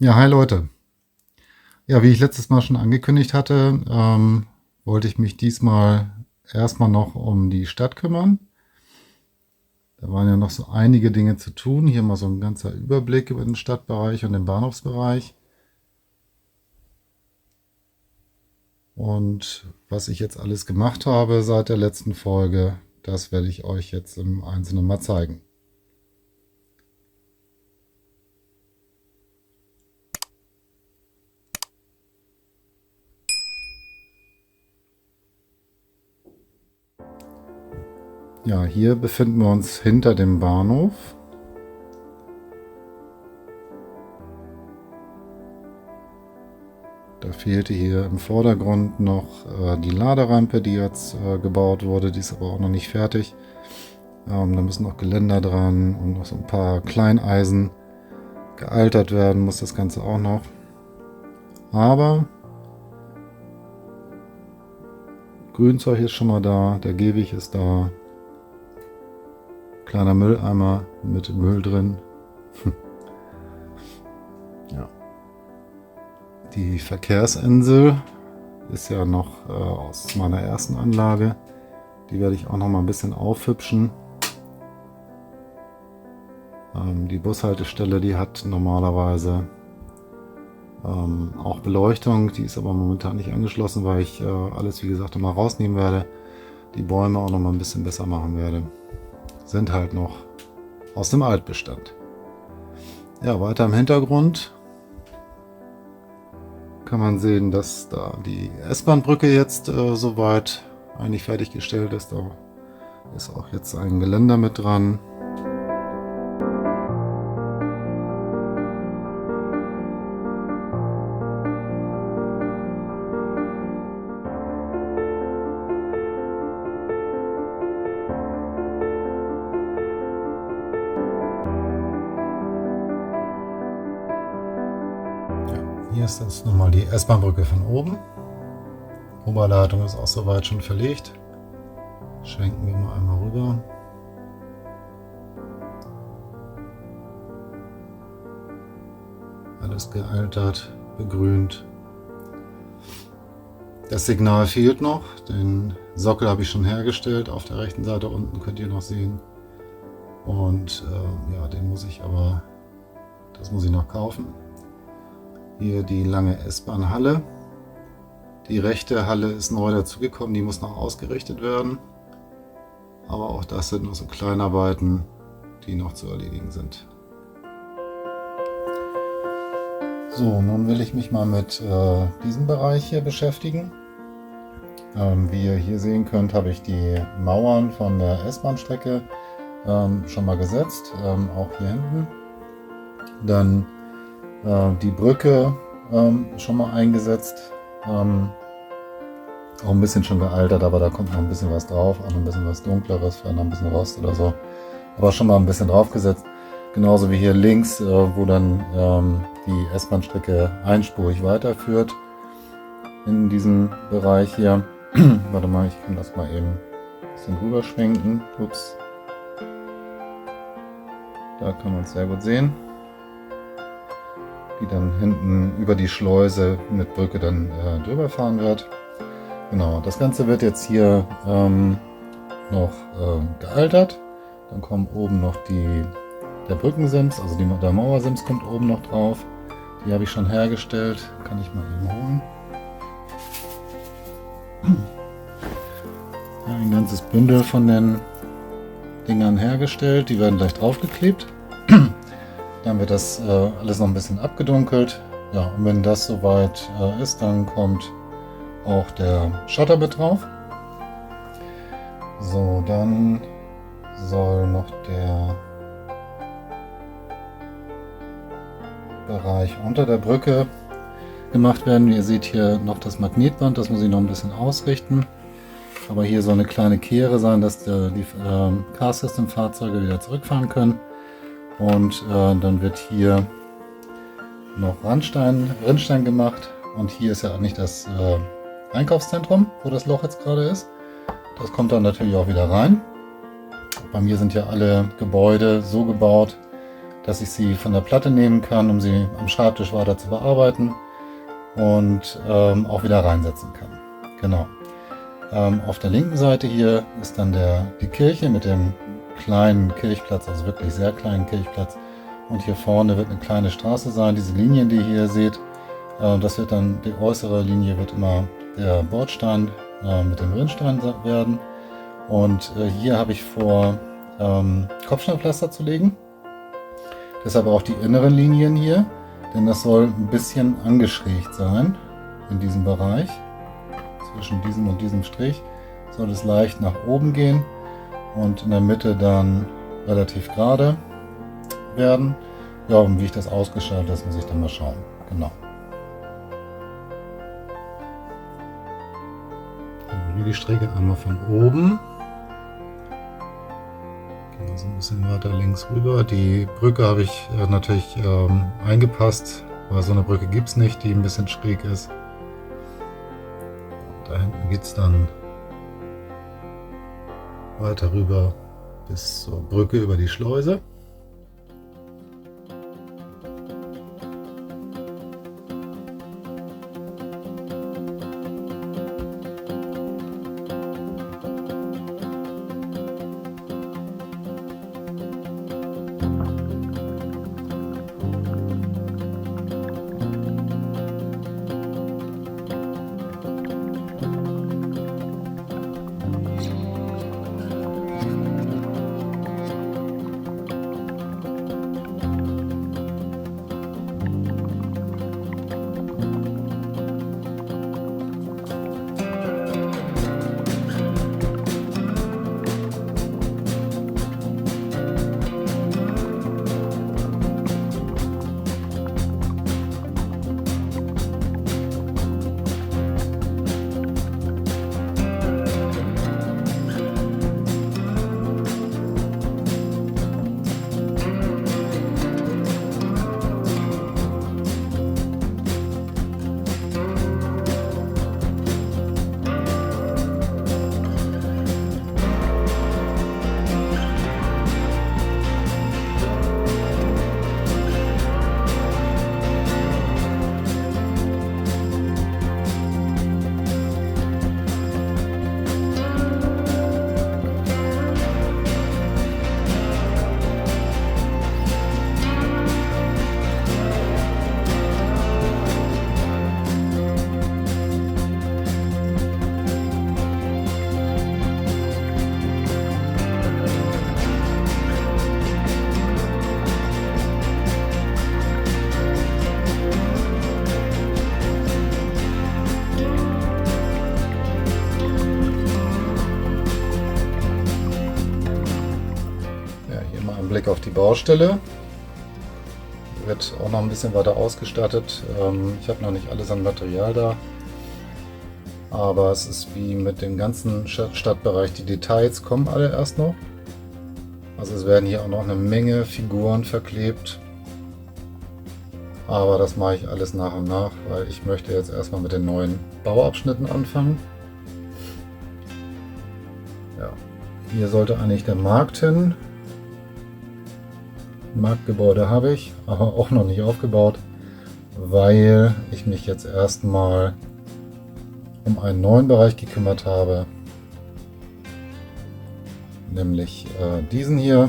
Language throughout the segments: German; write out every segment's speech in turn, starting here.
Ja, hi Leute. Ja, wie ich letztes Mal schon angekündigt hatte, wollte ich mich diesmal erstmal noch um die Stadt kümmern. Da waren ja noch so einige Dinge zu tun. Hier mal so ein ganzer Überblick über den Stadtbereich und den Bahnhofsbereich. Und was ich jetzt alles gemacht habe seit der letzten Folge, das werde ich euch jetzt im Einzelnen mal zeigen. Ja, hier befinden wir uns hinter dem Bahnhof. Da fehlte hier im Vordergrund noch die Laderampe, die jetzt gebaut wurde. Die ist aber auch noch nicht fertig. Da müssen noch Geländer dran und noch so ein paar Kleineisen. Gealtert werden muss das Ganze auch noch. Aber Grünzeug ist schon mal da, der Gehweg ist da. Kleiner Mülleimer mit Müll drin. Ja. Die Verkehrsinsel ist ja noch aus meiner ersten Anlage. Die werde ich auch noch mal ein bisschen aufhübschen. Die Bushaltestelle, die hat normalerweise auch Beleuchtung. Die ist aber momentan nicht angeschlossen, weil ich alles, wie gesagt, immer rausnehmen werde. Die Bäume auch noch mal ein bisschen besser machen werde. Sind halt noch aus dem Altbestand. Ja, weiter im Hintergrund kann man sehen, dass da die S-Bahn-Brücke jetzt soweit eigentlich fertiggestellt ist. Da ist auch jetzt ein Geländer mit dran. Hier ist das nochmal die S-Bahn-Brücke von oben. Oberleitung ist auch soweit schon verlegt. Schwenken wir mal einmal rüber. Alles gealtert, begrünt. Das Signal fehlt noch. Den Sockel habe ich schon hergestellt. Auf der rechten Seite unten könnt ihr noch sehen. Und ja, das muss ich noch kaufen. Hier die lange S-Bahn-Halle. Die rechte Halle ist neu dazugekommen, die muss noch ausgerichtet werden. Aber auch das sind noch so Kleinarbeiten, die noch zu erledigen sind. So, nun will ich mich mal mit diesem Bereich hier beschäftigen. Wie ihr hier sehen könnt, habe ich die Mauern von der S-Bahn-Strecke schon mal gesetzt, auch hier hinten. Dann die Brücke schon mal eingesetzt, auch ein bisschen schon gealtert, aber da kommt noch ein bisschen was drauf, auch noch ein bisschen was Dunkleres, vielleicht noch ein bisschen Rost oder so, aber schon mal ein bisschen draufgesetzt. Genauso wie hier links, wo dann die S-Bahn-Strecke einspurig weiterführt in diesem Bereich hier. Warte mal, ich kann das mal eben ein bisschen rüber schwenken. Ups. Da kann man es sehr gut sehen, die dann hinten über die Schleuse mit Brücke dann drüber fahren wird. Genau, das Ganze wird jetzt hier noch gealtert. Dann kommt oben noch der Brückensims, also der Mauersims kommt oben noch drauf. Die habe ich schon hergestellt, kann ich mal eben holen. Ja, ein ganzes Bündel von den Dingern hergestellt, die werden gleich draufgeklebt. Dann wird das alles noch ein bisschen abgedunkelt. Ja, und wenn das soweit ist, dann kommt auch der Shutter mit drauf. So, dann soll noch der Bereich unter der Brücke gemacht werden. Ihr seht hier noch das Magnetband, das muss ich noch ein bisschen ausrichten. Aber hier soll eine kleine Kehre sein, dass die Car-System-Fahrzeuge wieder zurückfahren können. Und dann wird hier noch Rinnstein gemacht. Und hier ist ja eigentlich das Einkaufszentrum, wo das Loch jetzt gerade ist. Das kommt dann natürlich auch wieder rein. Bei mir sind ja alle Gebäude so gebaut, dass ich sie von der Platte nehmen kann, um sie am Schreibtisch weiter zu bearbeiten und auch wieder reinsetzen kann. Genau. Auf der linken Seite hier ist dann die Kirche mit dem kleinen Kirchplatz, also wirklich sehr kleinen Kirchplatz. Und hier vorne wird eine kleine Straße sein. Diese Linien, die ihr hier seht, das wird dann, die äußere Linie wird immer der Bordstein mit dem Rinnstein werden. Und hier habe ich vor, Kopfsteinpflaster zu legen. Deshalb auch die inneren Linien hier, denn das soll ein bisschen angeschrägt sein in diesem Bereich. Zwischen diesem und diesem Strich soll es leicht nach oben gehen und in der Mitte dann relativ gerade werden. Ja, und wie ich das ausgestaltet, das muss ich dann mal schauen. Genau. Hier die Strecke einmal von oben. Gehen wir so ein bisschen weiter links rüber. Die Brücke habe ich natürlich eingepasst, weil so eine Brücke gibt es nicht, die ein bisschen schräg ist. Da hinten geht es dann weiter rüber bis zur Brücke über die Schleuse. Blick auf die Baustelle. Wird auch noch ein bisschen weiter ausgestattet. Ich habe noch nicht alles an Material da. Aber es ist wie mit dem ganzen Stadtbereich. Die Details kommen alle erst noch. Also es werden hier auch noch eine Menge Figuren verklebt. Aber das mache ich alles nach und nach, weil ich möchte jetzt erstmal mit den neuen Bauabschnitten anfangen. Ja, hier sollte eigentlich der Markt hin. Marktgebäude habe ich, aber auch noch nicht aufgebaut, weil ich mich jetzt erstmal um einen neuen Bereich gekümmert habe, nämlich diesen hier.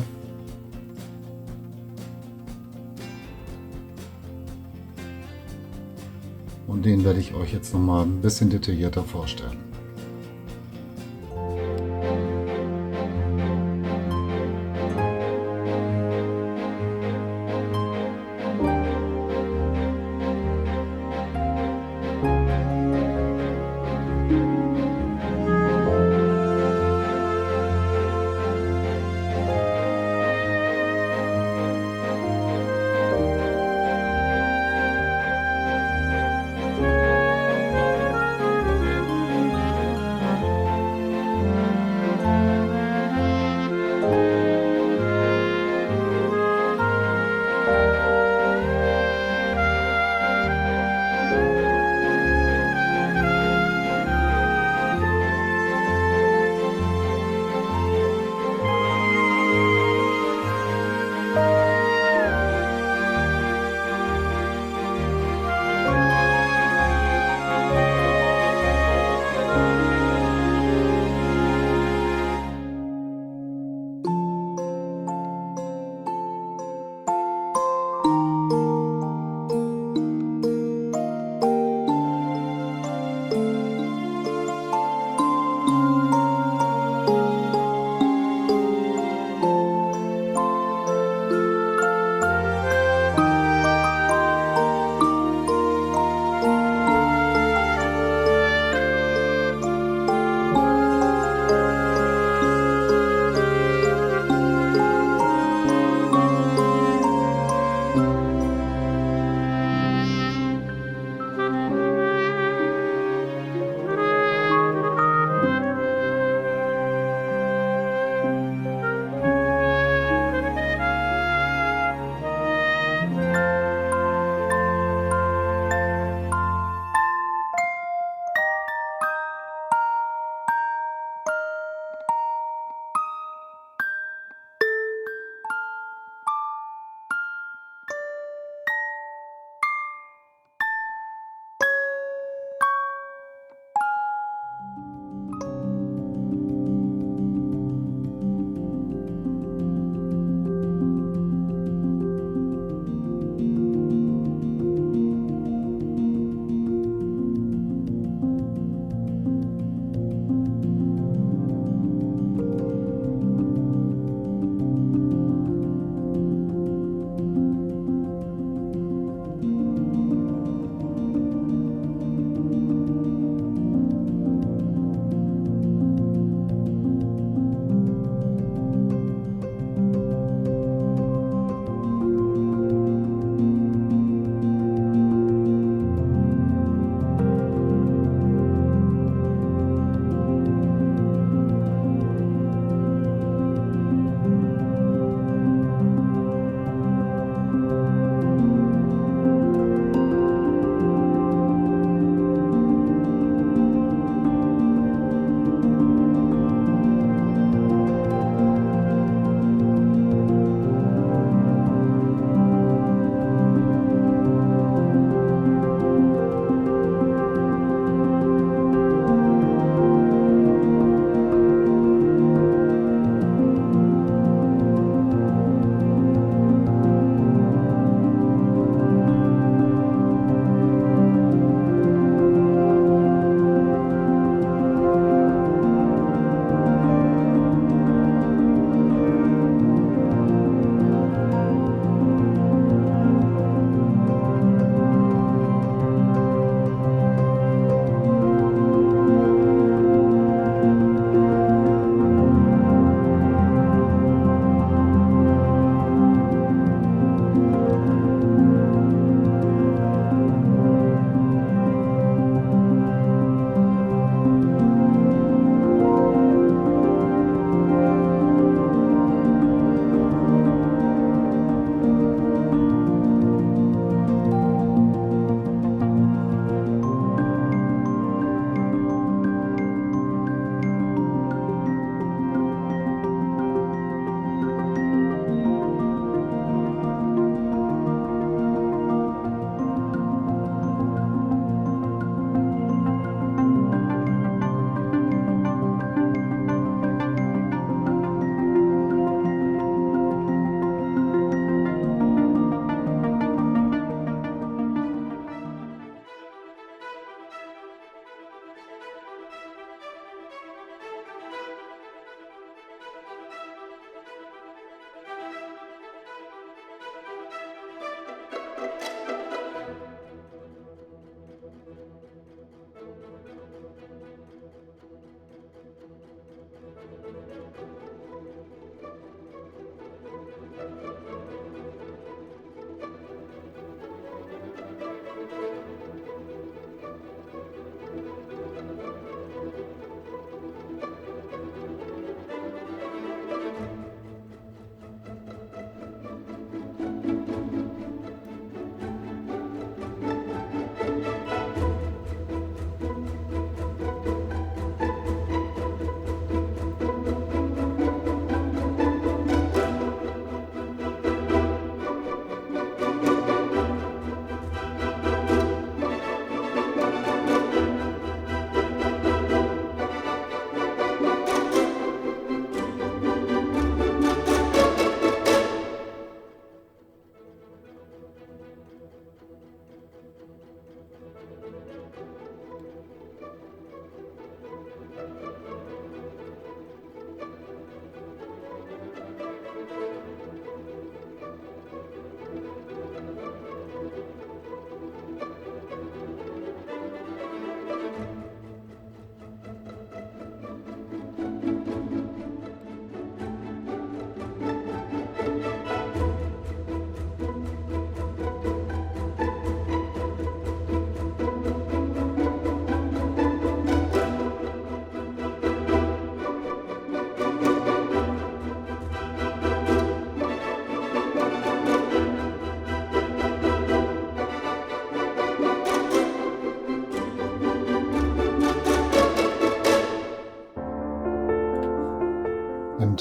Und den werde ich euch jetzt noch mal ein bisschen detaillierter vorstellen.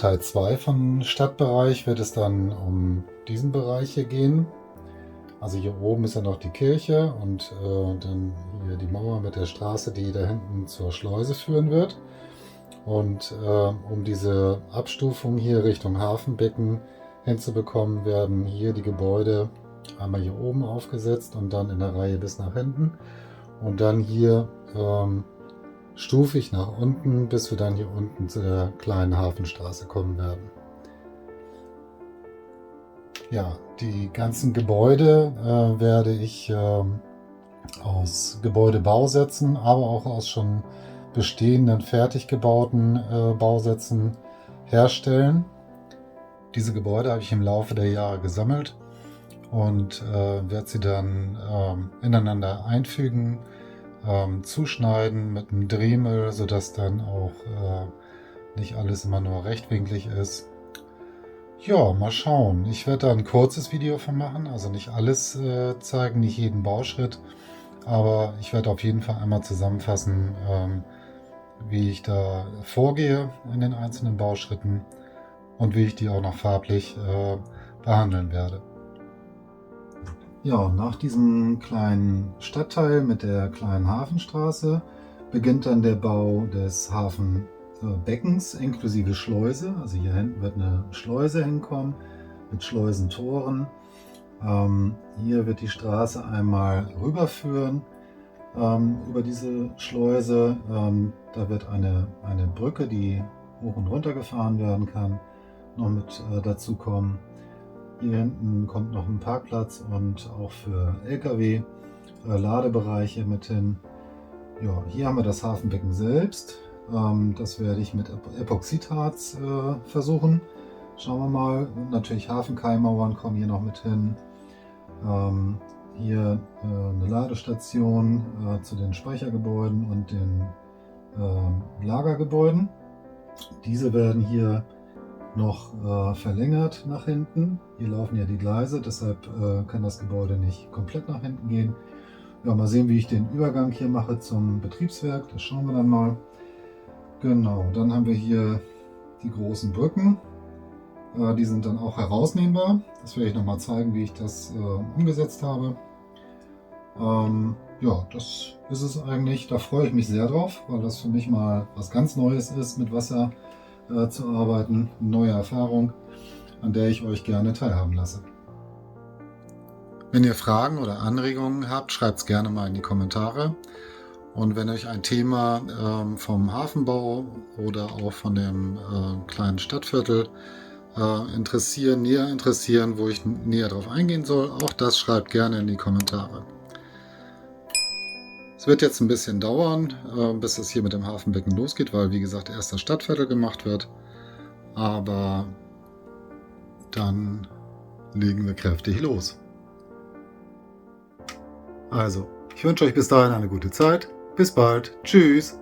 Teil 2 von Stadtbereich wird es dann um diesen Bereich hier gehen. Also hier oben ist ja noch die Kirche und dann hier die Mauer mit der Straße, die da hinten zur Schleuse führen wird. Und um diese Abstufung hier Richtung Hafenbecken hinzubekommen, werden hier die Gebäude einmal hier oben aufgesetzt und dann in der Reihe bis nach hinten. Und dann hier stufig nach unten, bis wir dann hier unten zu der kleinen Hafenstraße kommen werden. Ja, die ganzen Gebäude werde ich aus Gebäudebausätzen, aber auch aus schon bestehenden, fertig gebauten Bausätzen herstellen. Diese Gebäude habe ich im Laufe der Jahre gesammelt und werde sie dann ineinander einfügen, zuschneiden mit einem Dremel, sodass dann auch nicht alles immer nur rechtwinklig ist. Ja, mal schauen. Ich werde da ein kurzes Video von machen, also nicht alles zeigen, nicht jeden Bauschritt, aber ich werde auf jeden Fall einmal zusammenfassen, wie ich da vorgehe in den einzelnen Bauschritten und wie ich die auch noch farblich behandeln werde. Ja, und nach diesem kleinen Stadtteil mit der kleinen Hafenstraße beginnt dann der Bau des Hafenbeckens inklusive Schleuse. Also hier hinten wird eine Schleuse hinkommen mit Schleusentoren. Hier wird die Straße einmal rüberführen über diese Schleuse. Da wird eine Brücke, die hoch und runter gefahren werden kann, noch mit dazu kommen. Hier hinten kommt noch ein Parkplatz und auch für LKW Ladebereiche mit hin. Ja, hier haben wir das Hafenbecken selbst. Das werde ich mit Epoxidharz versuchen. Schauen wir mal. Und natürlich Hafenkeimauern kommen hier noch mit hin. Hier eine Ladestation zu den Speichergebäuden und den Lagergebäuden. Diese werden hier noch verlängert nach hinten. Hier laufen ja die Gleise, deshalb kann das Gebäude nicht komplett nach hinten gehen. Ja, mal sehen, wie ich den Übergang hier mache zum Betriebswerk. Das schauen wir dann mal. Genau, dann haben wir hier die großen Brücken. Die sind dann auch herausnehmbar. Das werde ich nochmal zeigen, wie ich das umgesetzt habe. Ja, das ist es eigentlich. Da freue ich mich sehr drauf, weil das für mich mal was ganz Neues ist, mit Wasser zu arbeiten. Eine neue Erfahrung, an der ich euch gerne teilhaben lasse. Wenn ihr Fragen oder Anregungen habt, schreibt es gerne mal in die Kommentare. Und wenn euch ein Thema vom Hafenbau oder auch von dem kleinen Stadtviertel näher interessieren, wo ich näher drauf eingehen soll, auch das schreibt gerne in die Kommentare. Es wird jetzt ein bisschen dauern, bis es hier mit dem Hafenbecken losgeht, weil wie gesagt erst das Stadtviertel gemacht wird. Aber dann legen wir kräftig los. Also, ich wünsche euch bis dahin eine gute Zeit. Bis bald. Tschüss.